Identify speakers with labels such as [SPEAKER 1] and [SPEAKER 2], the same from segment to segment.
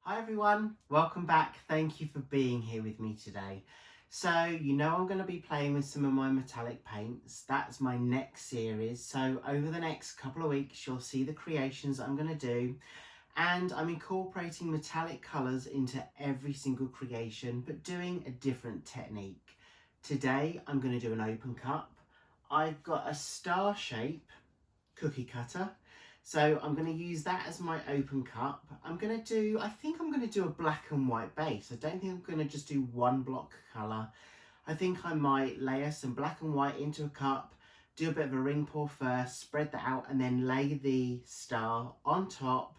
[SPEAKER 1] Hi everyone, welcome back. Thank you for being here with me today. So I'm going to be playing with some of my metallic paints. That's my next series. So over the next couple of weeks you'll see the creations I'm going to do, and I'm incorporating metallic colours into every single creation but doing a different technique. Today I'm going to do an open cup. I've got a star shape cookie cutter. So I'm going to use that as my open cup. I think I'm going to do a black and white base. I don't think I'm going to just do one block colour. I think I might layer some black and white into a cup, do a bit of a ring pour first, spread that out, and then lay the star on top,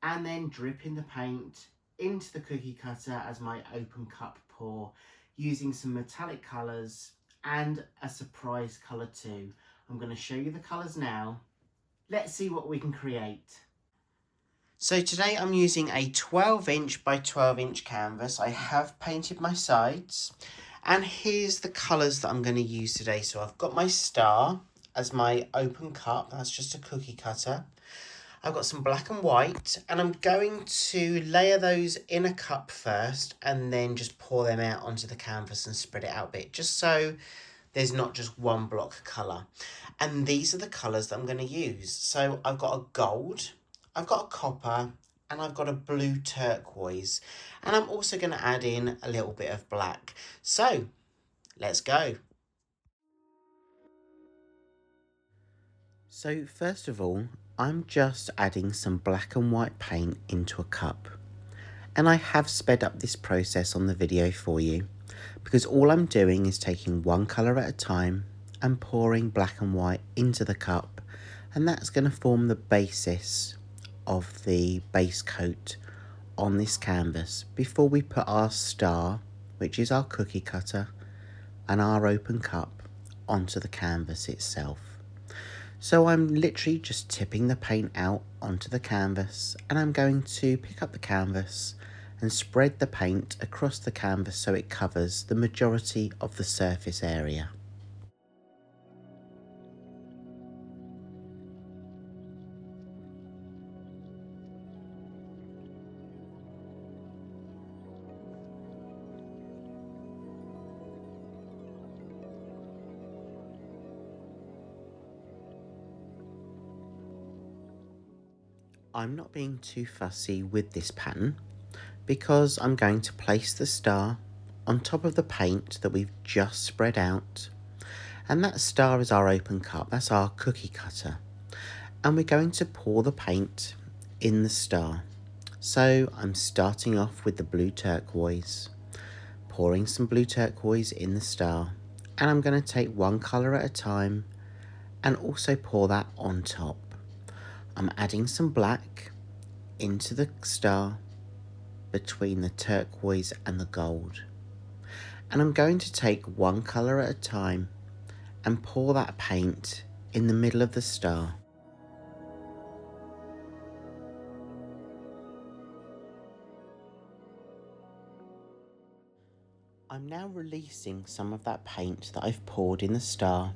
[SPEAKER 1] and then drip in the paint into the cookie cutter as my open cup pour, using some metallic colours and a surprise colour too. I'm going to show you the colours now. Let's see what we can create. So today I'm using a 12" by 12" canvas. I have painted my sides, and here's the colours that I'm going to use today. So I've got my star as my open cup. That's just a cookie cutter. I've got some black and white, and I'm going to layer those in a cup first and then just pour them out onto the canvas and spread it out a bit, just so there's not just one block colour. And these are the colours that I'm going to use. So I've got a gold, I've got a copper, and I've got a blue turquoise. And I'm also going to add in a little bit of black. So let's go. So first of all, I'm just adding some black and white paint into a cup. And I have sped up this process on the video for you, because all I'm doing is taking one colour at a time and pouring black and white into the cup, and that's going to form the basis of the base coat on this canvas before we put our star, which is our cookie cutter, and our open cup onto the canvas itself. So I'm literally just tipping the paint out onto the canvas, and I'm going to pick up the canvas and spread the paint across the canvas so it covers the majority of the surface area. I'm not being too fussy with this pattern because I'm going to place the star on top of the paint that we've just spread out, and that star is our open cup, that's our cookie cutter, and we're going to pour the paint in the star. So I'm starting off with the blue turquoise, pouring some blue turquoise in the star, and I'm going to take one colour at a time and also pour that on top. I'm adding some black into the star between the turquoise and the gold, and I'm going to take one colour at a time and pour that paint in the middle of the star. I'm now releasing some of that paint that I've poured in the star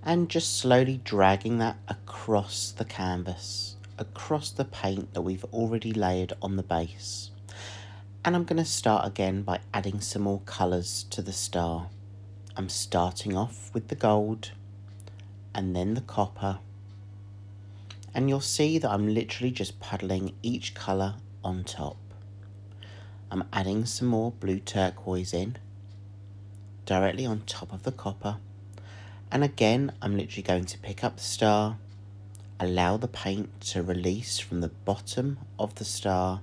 [SPEAKER 1] and just slowly dragging that across the canvas, across the paint that we've already layered on the base. And I'm going to start again by adding some more colours to the star. I'm starting off with the gold and then the copper, and you'll see that I'm literally just puddling each colour on top. I'm adding some more blue turquoise in, directly on top of the copper, and again I'm literally going to pick up the star, allow the paint to release from the bottom of the star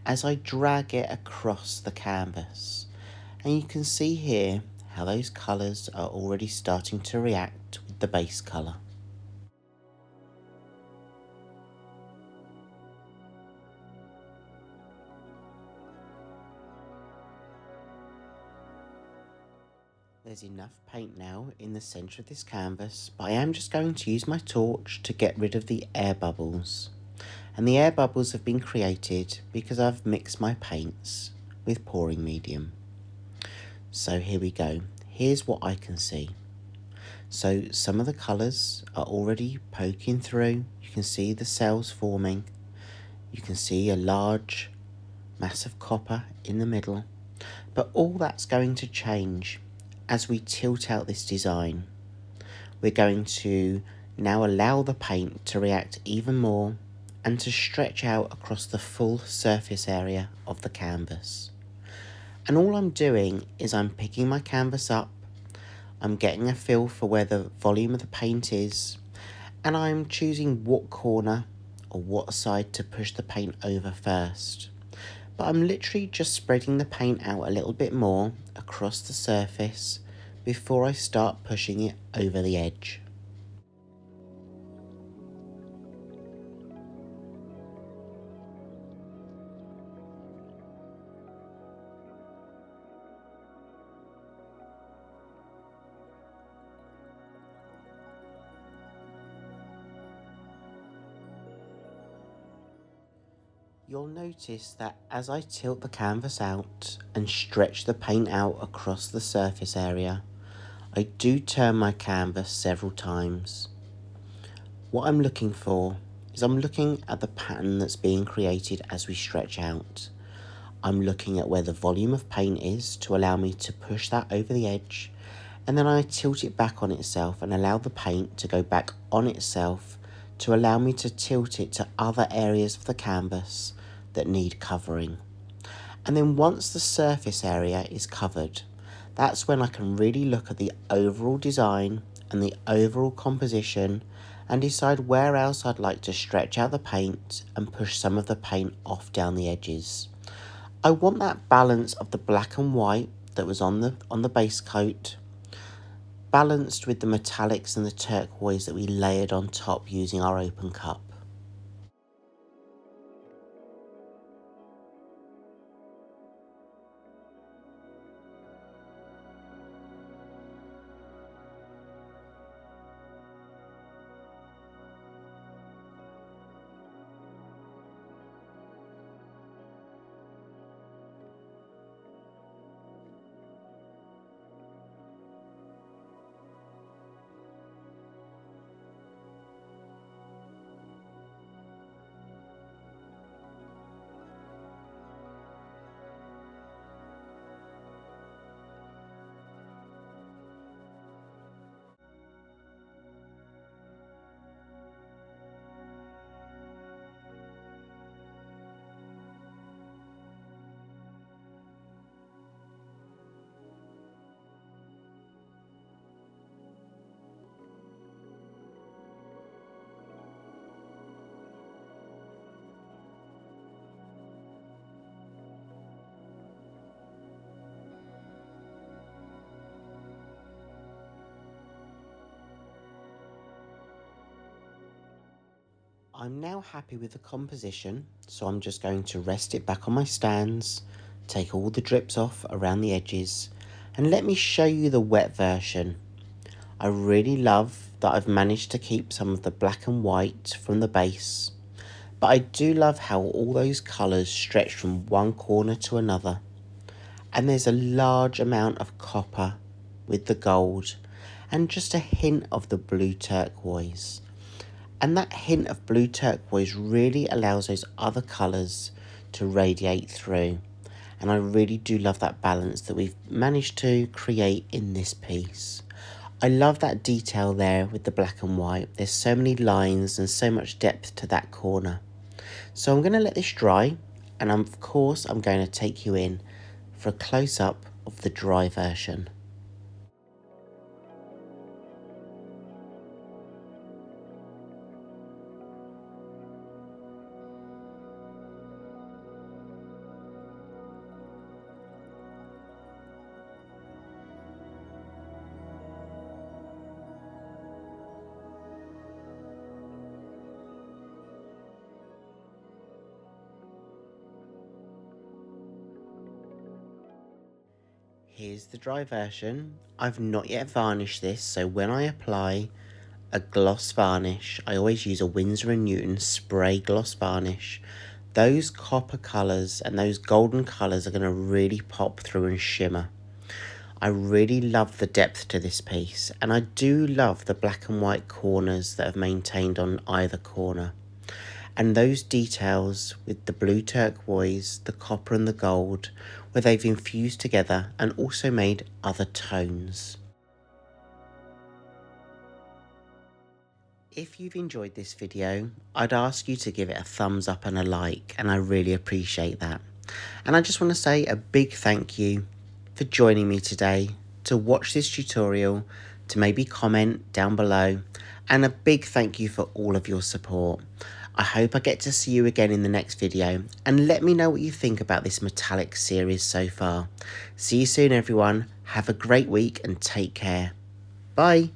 [SPEAKER 1] as I drag it across the canvas, and you can see here how those colours are already starting to react with the base colour. There's enough paint now in the centre of this canvas, but I am just going to use my torch to get rid of the air bubbles. And the air bubbles have been created because I've mixed my paints with pouring medium. So here we go. Here's what I can see. So some of the colours are already poking through. You can see the cells forming. You can see a large massive copper in the middle, but all that's going to change as we tilt out this design. We're going to now allow the paint to react even more and to stretch out across the full surface area of the canvas. And all I'm doing is I'm picking my canvas up, I'm getting a feel for where the volume of the paint is, and I'm choosing what corner or what side to push the paint over first. But I'm literally just spreading the paint out a little bit more across the surface before I start pushing it over the edge. You'll notice that as I tilt the canvas out and stretch the paint out across the surface area, I do turn my canvas several times. What I'm looking for is I'm looking at the pattern that's being created as we stretch out. I'm looking at where the volume of paint is to allow me to push that over the edge, and then I tilt it back on itself and allow the paint to go back on itself to allow me to tilt it to other areas of the canvas that need covering. And then once the surface area is covered, that's when I can really look at the overall design and the overall composition and decide where else I'd like to stretch out the paint and push some of the paint off down the edges. I want that balance of the black and white that was on the base coat balanced with the metallics and the turquoise that we layered on top using our open cup. I'm now happy with the composition, so I'm just going to rest it back on my stands, take all the drips off around the edges, and let me show you the wet version. I really love that I've managed to keep some of the black and white from the base, but I do love how all those colours stretch from one corner to another, and there's a large amount of copper with the gold, and just a hint of the blue turquoise. And that hint of blue turquoise really allows those other colours to radiate through. And I really do love that balance that we've managed to create in this piece. I love that detail there with the black and white. There's so many lines and so much depth to that corner. So I'm going to let this dry, and of course I'm going to take you in for a close-up of the dry version. Here's the dry version. I've not yet varnished this, so when I apply a gloss varnish, I always use a Winsor & Newton spray gloss varnish. Those copper colours and those golden colours are going to really pop through and shimmer. I really love the depth to this piece, and I do love the black and white corners that I've maintained on either corner. And those details with the blue turquoise, the copper and the gold, where they've infused together and also made other tones. If you've enjoyed this video, I'd ask you to give it a thumbs up and a like, and I really appreciate that. And I just want to say a big thank you for joining me today to watch this tutorial, to maybe comment down below, and a big thank you for all of your support. I hope I get to see you again in the next video, and let me know what you think about this metallic series so far. See you soon everyone, have a great week and take care. Bye.